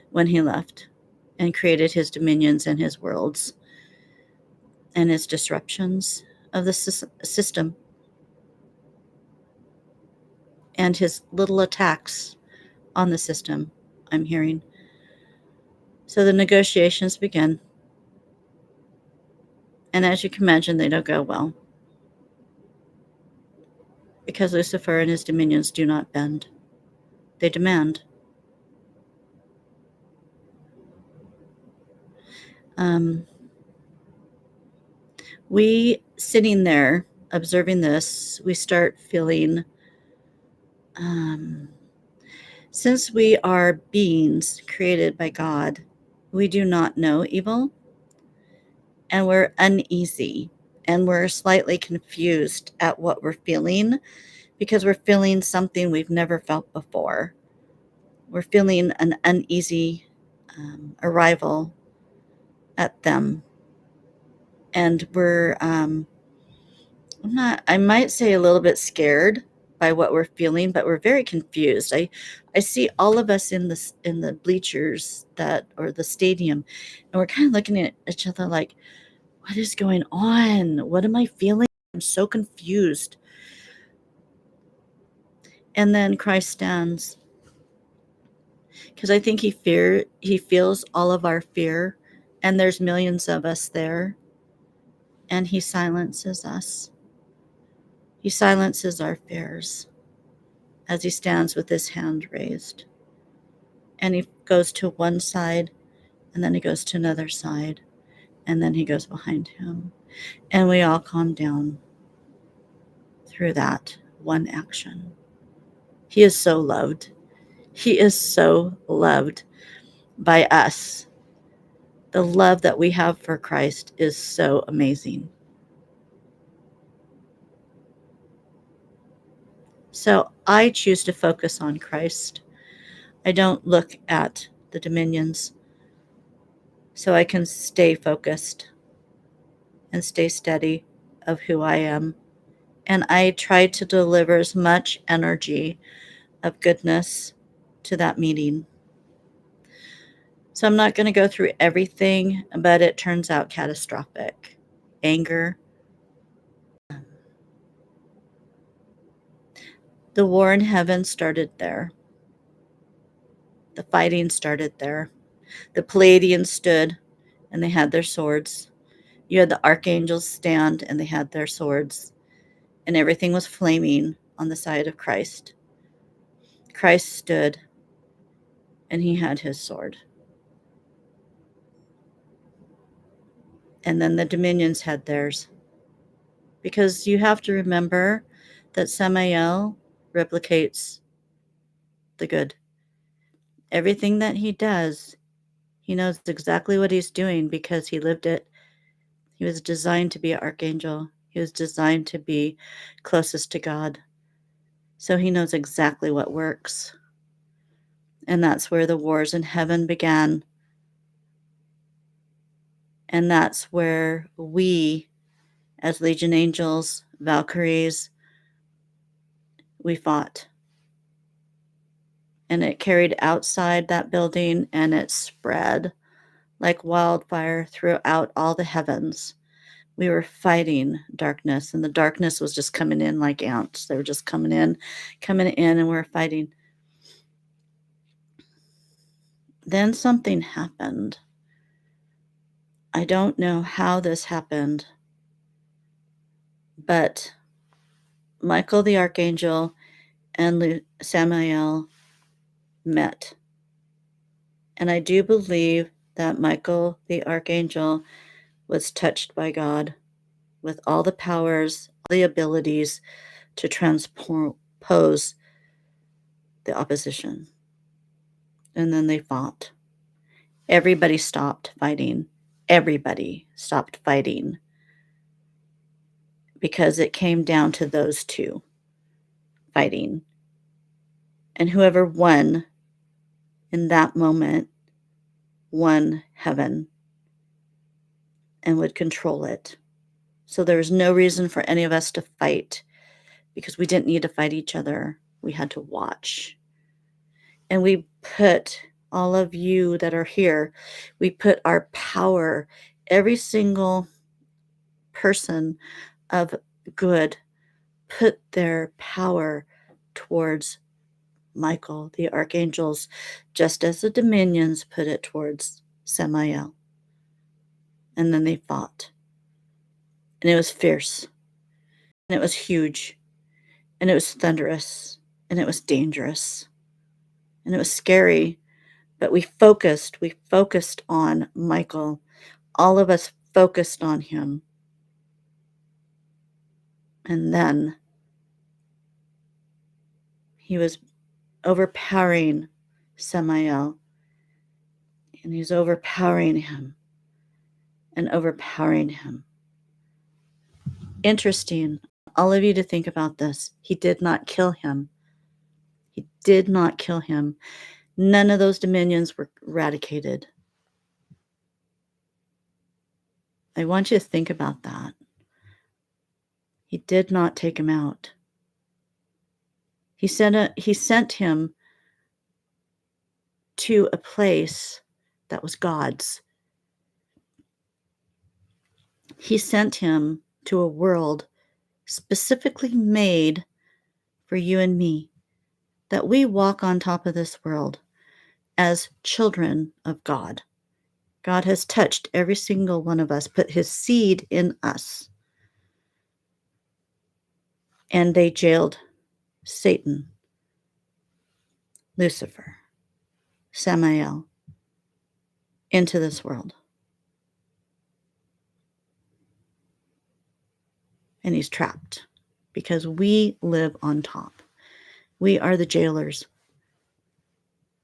when he left and created his dominions and his worlds and his disruptions of the system and his little attacks on the system, I'm hearing. So the negotiations begin. And as you can imagine, they don't go well, because Lucifer and his dominions do not bend. They demand. We, sitting there observing this, we start feeling, since we are beings created by God, we do not know evil, and we're uneasy, and we're slightly confused at what we're feeling, because we're feeling something we've never felt before. We're feeling an uneasy arrival at them, and we're I might say a little bit scared by what we're feeling, but we're very confused. I see all of us in the bleachers or the stadium, and we're kind of looking at each other like, what is going on? What am I feeling? I'm so confused. And then Christ stands, because I think he feels all of our fear, and there's millions of us there, and he silences us. He silences our fears as he stands with his hand raised. And he goes to one side, and then he goes to another side, and then he goes behind him. And we all calm down through that one action. He is so loved. He is so loved by us. The love that we have for Christ is so amazing. So I choose to focus on Christ. I don't look at the dominions, so I can stay focused and stay steady of who I am. And I try to deliver as much energy of goodness to that meeting. So I'm not going to go through everything, but it turns out catastrophic. Anger. The war in heaven started there. The fighting started there. The Palladians stood and they had their swords. You had the archangels stand and they had their swords. And everything was flaming on the side of Christ. Christ stood and he had his sword. And then the dominions had theirs. Because you have to remember that Samael replicates the good. Everything that he does, he knows exactly what he's doing because he lived it. He was designed to be an archangel. He was designed to be closest to God. So he knows exactly what works. And that's where the wars in heaven began. And that's where we, as Legion Angels, Valkyries, we fought. And it carried outside that building and it spread like wildfire throughout all the heavens. We were fighting darkness, and the darkness was just coming in like ants. They were just coming in, and we were fighting. Then something happened. I don't know how this happened, but Michael the Archangel and Samael met. And I do believe that Michael the Archangel was touched by God with all the powers, all the abilities to transpose the opposition. And then they fought. Everybody stopped fighting. Everybody stopped fighting because it came down to those two fighting. And whoever won in that moment won heaven and would control it. So there was no reason for any of us to fight because we didn't need to fight each other. We had to watch. And we put all of you that are here, we put our power, every single person of good, put their power towards Michael, the archangels, just as the dominions put it towards Samael. And then they fought. And it was fierce. And it was huge. And it was thunderous. And it was dangerous. And it was scary. But we focused on Michael. All of us focused on him. And then he was overpowering Samael. And he's overpowering him and overpowering him. Interesting. All of you to think about this. He did not kill him. He did not kill him. None of those dominions were eradicated. I want you to think about that. He did not take him out. He sent him to a place that was God's. He sent him to a world specifically made for you and me. that we walk on top of this world as children of God. God has touched every single one of us, put his seed in us, and they jailed Satan, Lucifer, Samael into this world. And he's trapped because we live on top. We are the jailers.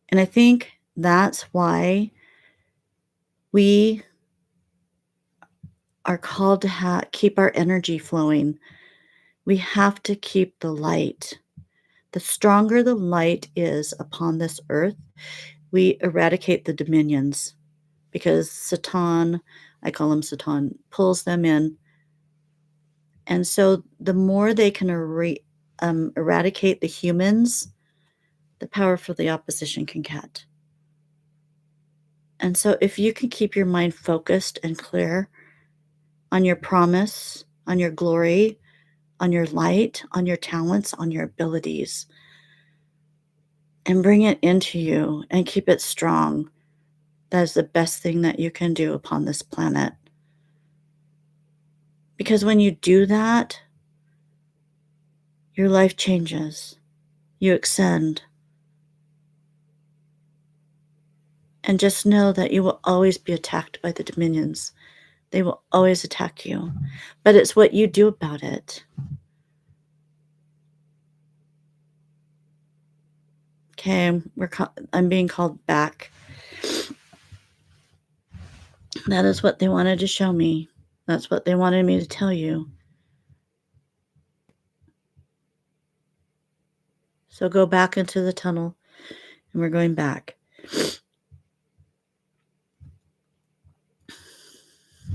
And I think that's why we are called to keep our energy flowing. We have to keep the light. The stronger the light is upon this earth, we eradicate the dominions because Satan, I call him Satan, pulls them in. And so the more they can eradicate the humans, the powerful the opposition can get. And so if you can keep your mind focused and clear on your promise, on your glory, on your light, on your talents, on your abilities, and bring it into you and keep it strong, that is the best thing that you can do upon this planet. Because when you do that, your life changes. You ascend. And just know that you will always be attacked by the dominions. They will always attack you. But it's what you do about it. Okay, I'm being called back. That is what they wanted to show me. That's what they wanted me to tell you. So go back into the tunnel, and we're going back.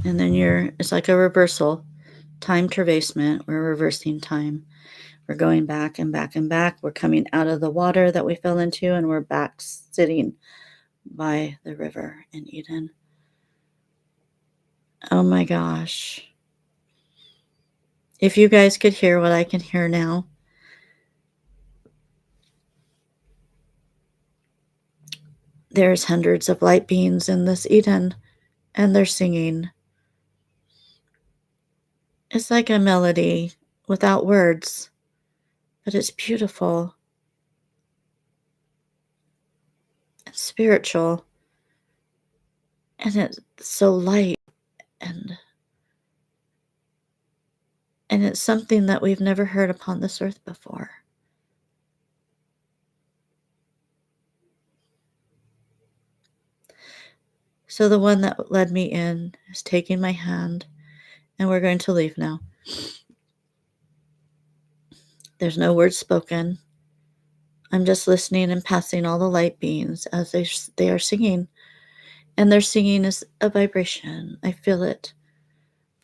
And then it's like a reversal, time tracement. We're reversing time. We're going back and back and back. We're coming out of the water that we fell into, and we're back sitting by the river in Eden. Oh my gosh. If you guys could hear what I can hear now, there's hundreds of light beings in this Eden, and they're singing. It's like a melody without words, but it's beautiful. It's spiritual, and it's so light, and it's something that we've never heard upon this earth before. So the one that led me in is taking my hand, and we're going to leave now. There's no words spoken. I'm just listening and passing all the light beings as they are singing. And their singing is a vibration. I feel it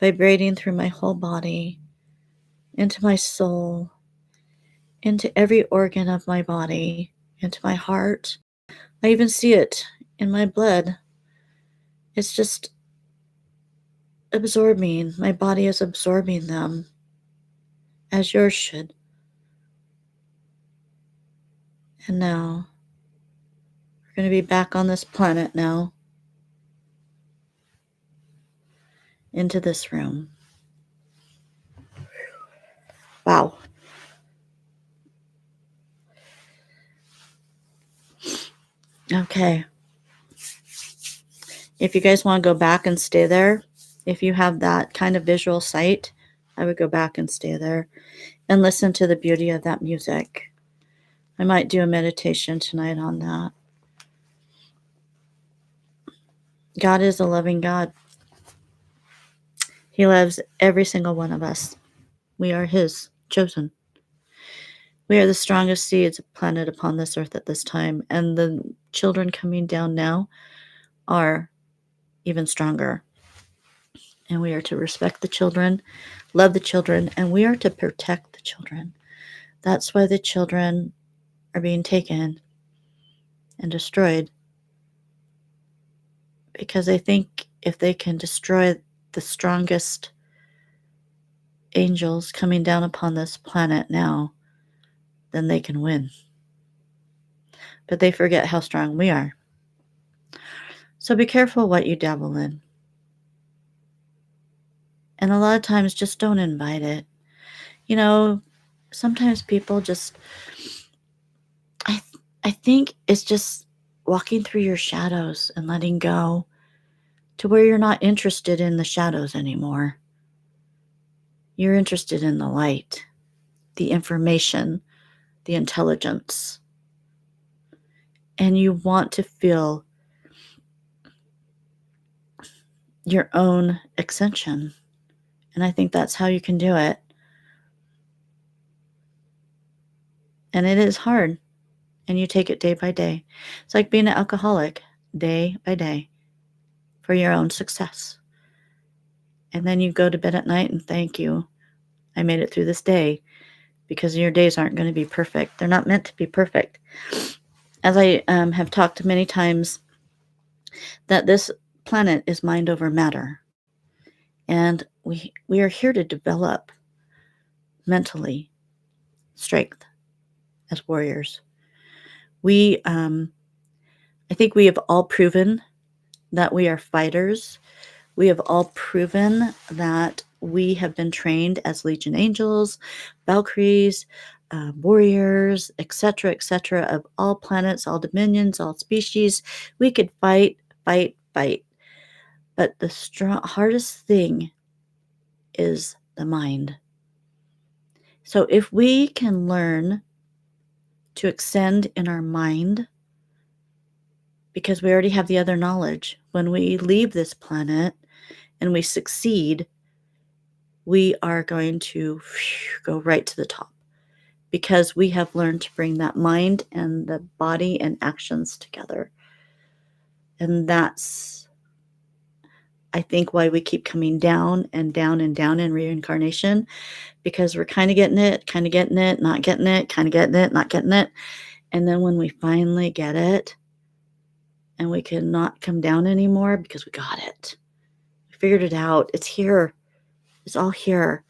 vibrating through my whole body, into my soul, into every organ of my body, into my heart. I even see it in my blood. It's just absorbing. My body is absorbing them, as yours should. And now, we're going to be back on this planet now, into this room. Wow. Okay. If you guys want to go back and stay there, if you have that kind of visual sight, I would go back and stay there and listen to the beauty of that music. I might do a meditation tonight on that. God is a loving God. He loves every single one of us. We are his chosen. We are the strongest seeds planted upon this earth at this time, and the children coming down now are even stronger. And we are to respect the children, love the children, and we are to protect the children. That's why the children are being taken and destroyed. Because I think if they can destroy the strongest angels coming down upon this planet now, then they can win. but they forget how strong we are. So be careful what you dabble in. And a lot of times, just don't invite it. You know, sometimes people just, I think it's just walking through your shadows and letting go to where you're not interested in the shadows anymore. You're interested in the light, the information, the intelligence, and you want to feel your own extension. And I think that's how you can do it. And it is hard. And you take it day by day. It's like being an alcoholic, day by day, for your own success. And then you go to bed at night and thank you. I made it through this day, because your days aren't going to be perfect. They're not meant to be perfect. As I have talked many times, that this planet is mind over matter. And we are here to develop mentally strength as warriors. I think we have all proven that we are fighters. We have all proven that we have been trained as Legion Angels, Valkyries, warriors, etc., of all planets, all dominions, all species. We could fight, fight, fight. But the hardest thing is the mind. So if we can learn to extend in our mind, because we already have the other knowledge, when we leave this planet and we succeed, we are going to go right to the top, because we have learned to bring that mind and the body and actions together. And that's, I think, why we keep coming down and down and down in reincarnation, because we're kind of getting it, not getting it, kind of getting it, not getting it. And then when we finally get it, and we cannot come down anymore because we got it, we figured it out, it's here, it's all here.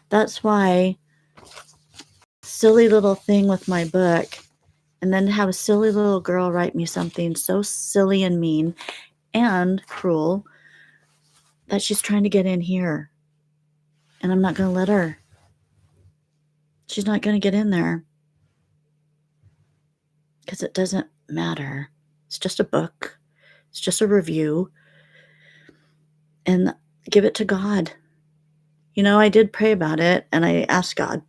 That's why silly little thing with my book, and then to have a silly little girl write me something so silly and mean and cruel, that she's trying to get in here. And I'm not going to let her. She's not going to get in there, because it doesn't matter. It's just a book. It's just a review. And give it to God. I did pray about it, and I asked God.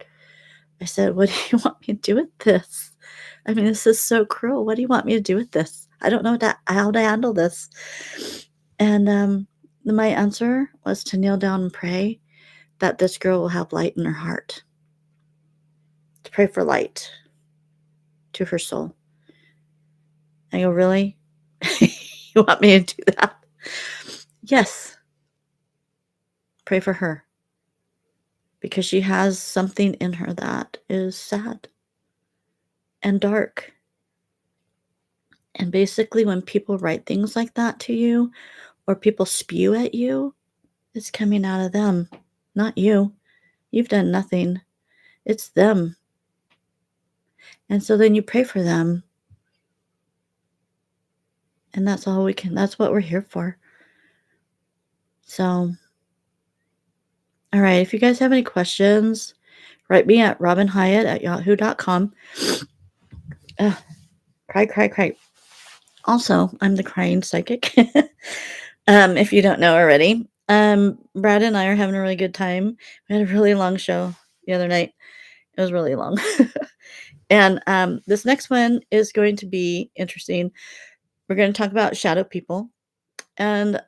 I said, what do you want me to do with this? I mean, this is so cruel. What do you want me to do with this? I don't know how to handle this. And my answer was to kneel down and pray that this girl will have light in her heart. To pray for light to her soul. I go, really? You want me to do that? Yes. Pray for her. Because she has something in her that is sad and dark. And basically, when people write things like that to you, or people spew at you, it's coming out of them, not you. You've done nothing. It's them. And so then you pray for them. And that's what we're here for. So, all right, if you guys have any questions, write me at robinhyatt@yahoo.com. Cry. Also, I'm the crying psychic. If you don't know already. Brad and I are having a really good time. We had a really long show the other night. It was really long. And this next one is going to be interesting. We're going to talk about shadow people. And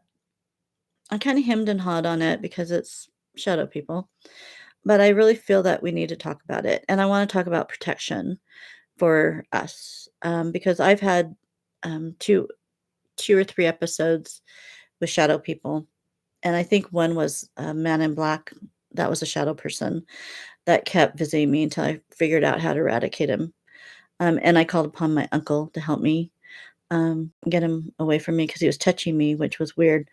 I kind of hemmed and hawed on it because it's shadow people. But I really feel that we need to talk about it. And I want to talk about protection for us, because I've had two or three episodes with shadow people. And I think one was a man in black. That was a shadow person that kept visiting me until I figured out how to eradicate him. And I called upon my uncle to help me get him away from me, because he was touching me, which was weird.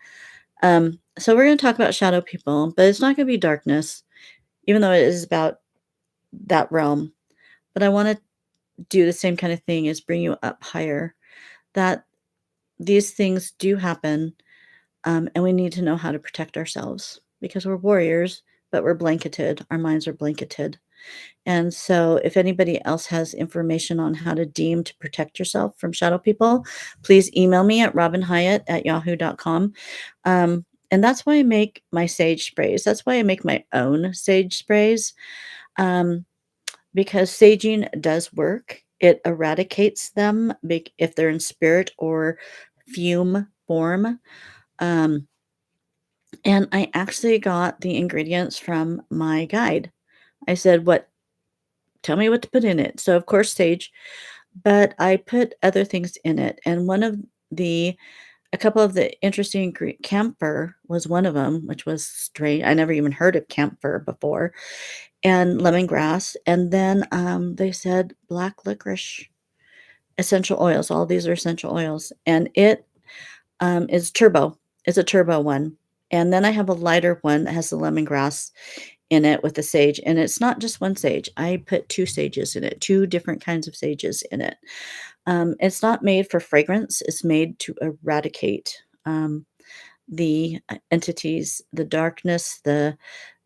So we're going to talk about shadow people, but it's not going to be darkness, even though it is about that realm. But I want to do the same kind of thing, is bring you up higher. That these things do happen, and we need to know how to protect ourselves because we're warriors, but we're blanketed. Our minds are blanketed. And so, if anybody else has information on how to deem to protect yourself from shadow people, please email me at robinhyatt@yahoo.com. And that's why I make my sage sprays. That's why I make my own sage sprays, um, because saging does work. It eradicates them if they're in spirit or fume form. Um, and I actually got the ingredients from my guide. I said, "What? Tell me what to put in it." So, of course, sage, but I put other things in it, and the a couple of the interesting camphor was one of them, which was strange. I never even heard of camphor before, and lemongrass, and then, they said black licorice, essential oils. All these are essential oils, and is turbo. It's a turbo one, and then I have a lighter one that has the lemongrass in it with the sage, and it's not just 1 sage. I put 2 sages in it, 2 different kinds of sages in it. It's not made for fragrance, it's made to eradicate, the, entities, the darkness, the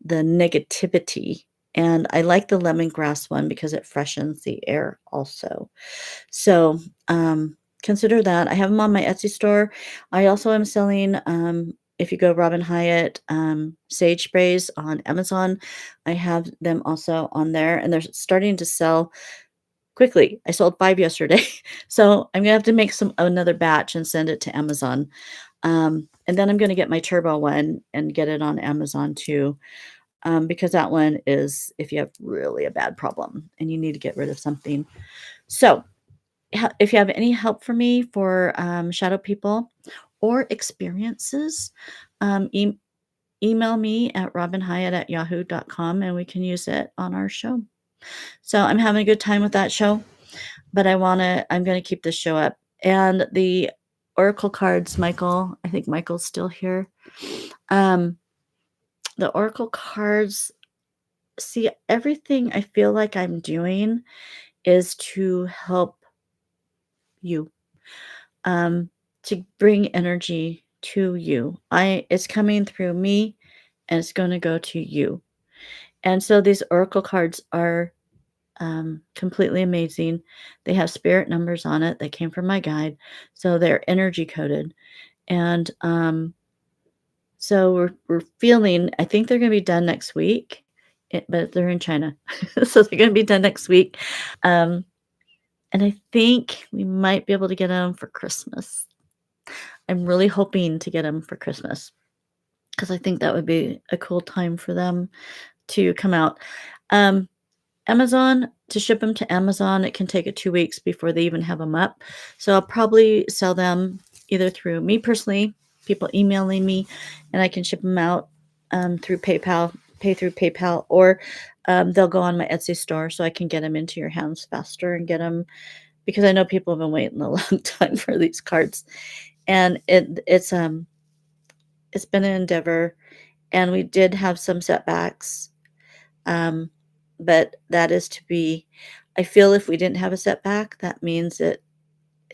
negativity, and I like the lemongrass one because it freshens the air also. So, consider that. I have them on my Etsy store. I also am selling, if you go Robin Hyatt, sage sprays on Amazon, I have them also on there, and they're starting to sell quickly. I sold 5 yesterday, so I'm gonna have to make some another batch and send it to Amazon. And then I'm gonna get my turbo one and get it on Amazon too, because that one is if you have really a bad problem and you need to get rid of something. So, if you have any help for me for, shadow people or experiences, um, em email me at robinhyatt@yahoo.com, and we can use it on our show. So, I'm having a good time with that show, but I'm gonna keep this show up. And the oracle cards, Michael, I think Michael's still here. Um, the oracle cards, see, everything I feel like I'm doing is to help you. um, to bring energy to you. It's coming through me and it's going to go to you. And so these oracle cards are completely amazing. They have spirit numbers on it. They came from my guide, so they're energy coded. And so we're feeling. I think they're going to be done next week, but they're in China, so they're going to be done next week. Um, and I think we might be able to get them for Christmas. I'm really hoping to get them for Christmas because I think that would be a cool time for them to come out. Um, Amazon, to ship them to Amazon, it can take it 2 weeks before they even have them up. So I'll probably sell them either through me personally, people emailing me, and I can ship them out, through PayPal, pay through PayPal, or, they'll go on my Etsy store so I can get them into your hands faster and get them because I know people have been waiting a long time for these cards. And it's been an endeavor, and we did have some setbacks, um, but that is to be I feel if we didn't have a setback, that means it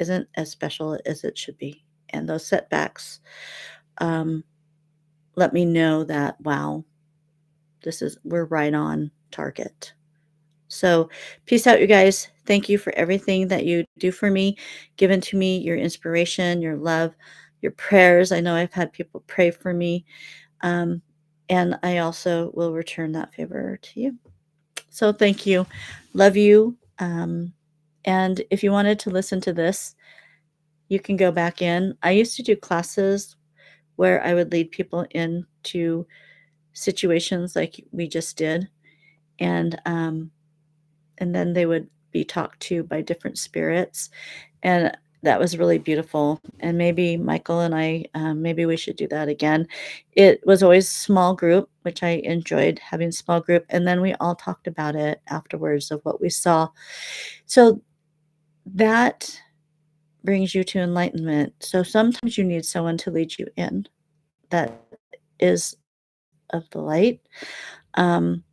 isn't as special as it should be, and those setbacks, um, let me know that, "Wow, we're right on target." So, peace out, you guys. Thank you for everything that you do for me, given to me, your inspiration, your love, your prayers. I know I've had people pray for me. Um, and I also will return that favor to you. So thank you. Love you. And if you wanted to listen to this, you can go back in. I used to do classes where I would lead people into situations like we just did. And and then they would be talked to by different spirits. And that was really beautiful, and maybe Michael and I, maybe we should do that again. It was always small group, which I enjoyed having small group, and then we all talked about it afterwards of what we saw. So that brings you to enlightenment. So sometimes you need someone to lead you in that is of the light, um,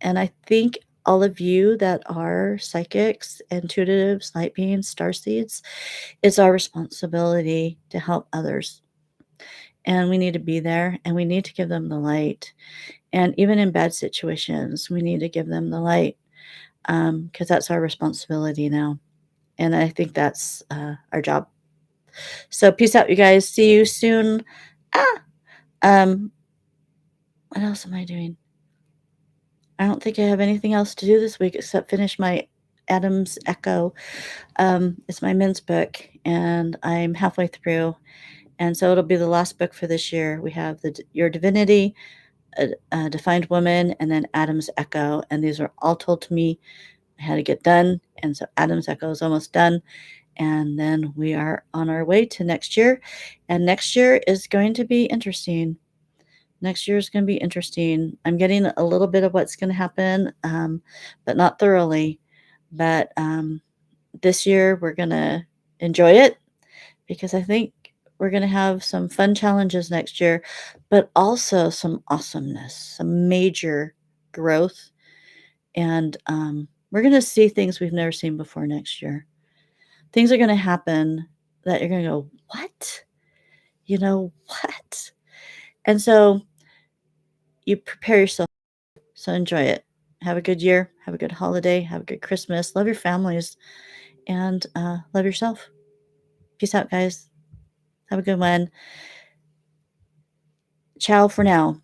and I think all of you that are psychics, intuitives, light beings, star seeds, it's our responsibility to help others. And we need to be there and we need to give them the light. And even in bad situations, we need to give them the light because that's our responsibility now. And I think that's our job. So peace out, you guys. See you soon. Ah, um, what else am I doing? I don't think I have anything else to do this week except finish my Adam's Echo. It's my men's book, and I'm halfway through, and so it'll be the last book for this year. We have Your Divinity, a Defined Woman, and then Adam's Echo, and these were all told to me I had to get done, and so Adam's Echo is almost done, and then we are on our way to next year, and next year is going to be interesting. Next year is going to be interesting. I'm getting a little bit of what's going to happen, but not thoroughly. But this year we're going to enjoy it because I think we're going to have some fun challenges next year, but also some awesomeness, some major growth. And we're going to see things we've never seen before next year. Things are going to happen that you're going to go, what? You know, what? And so you prepare yourself. So enjoy it. Have a good year. Have a good holiday. Have a good Christmas. Love your families and love yourself. Peace out, guys. Have a good one. Ciao for now.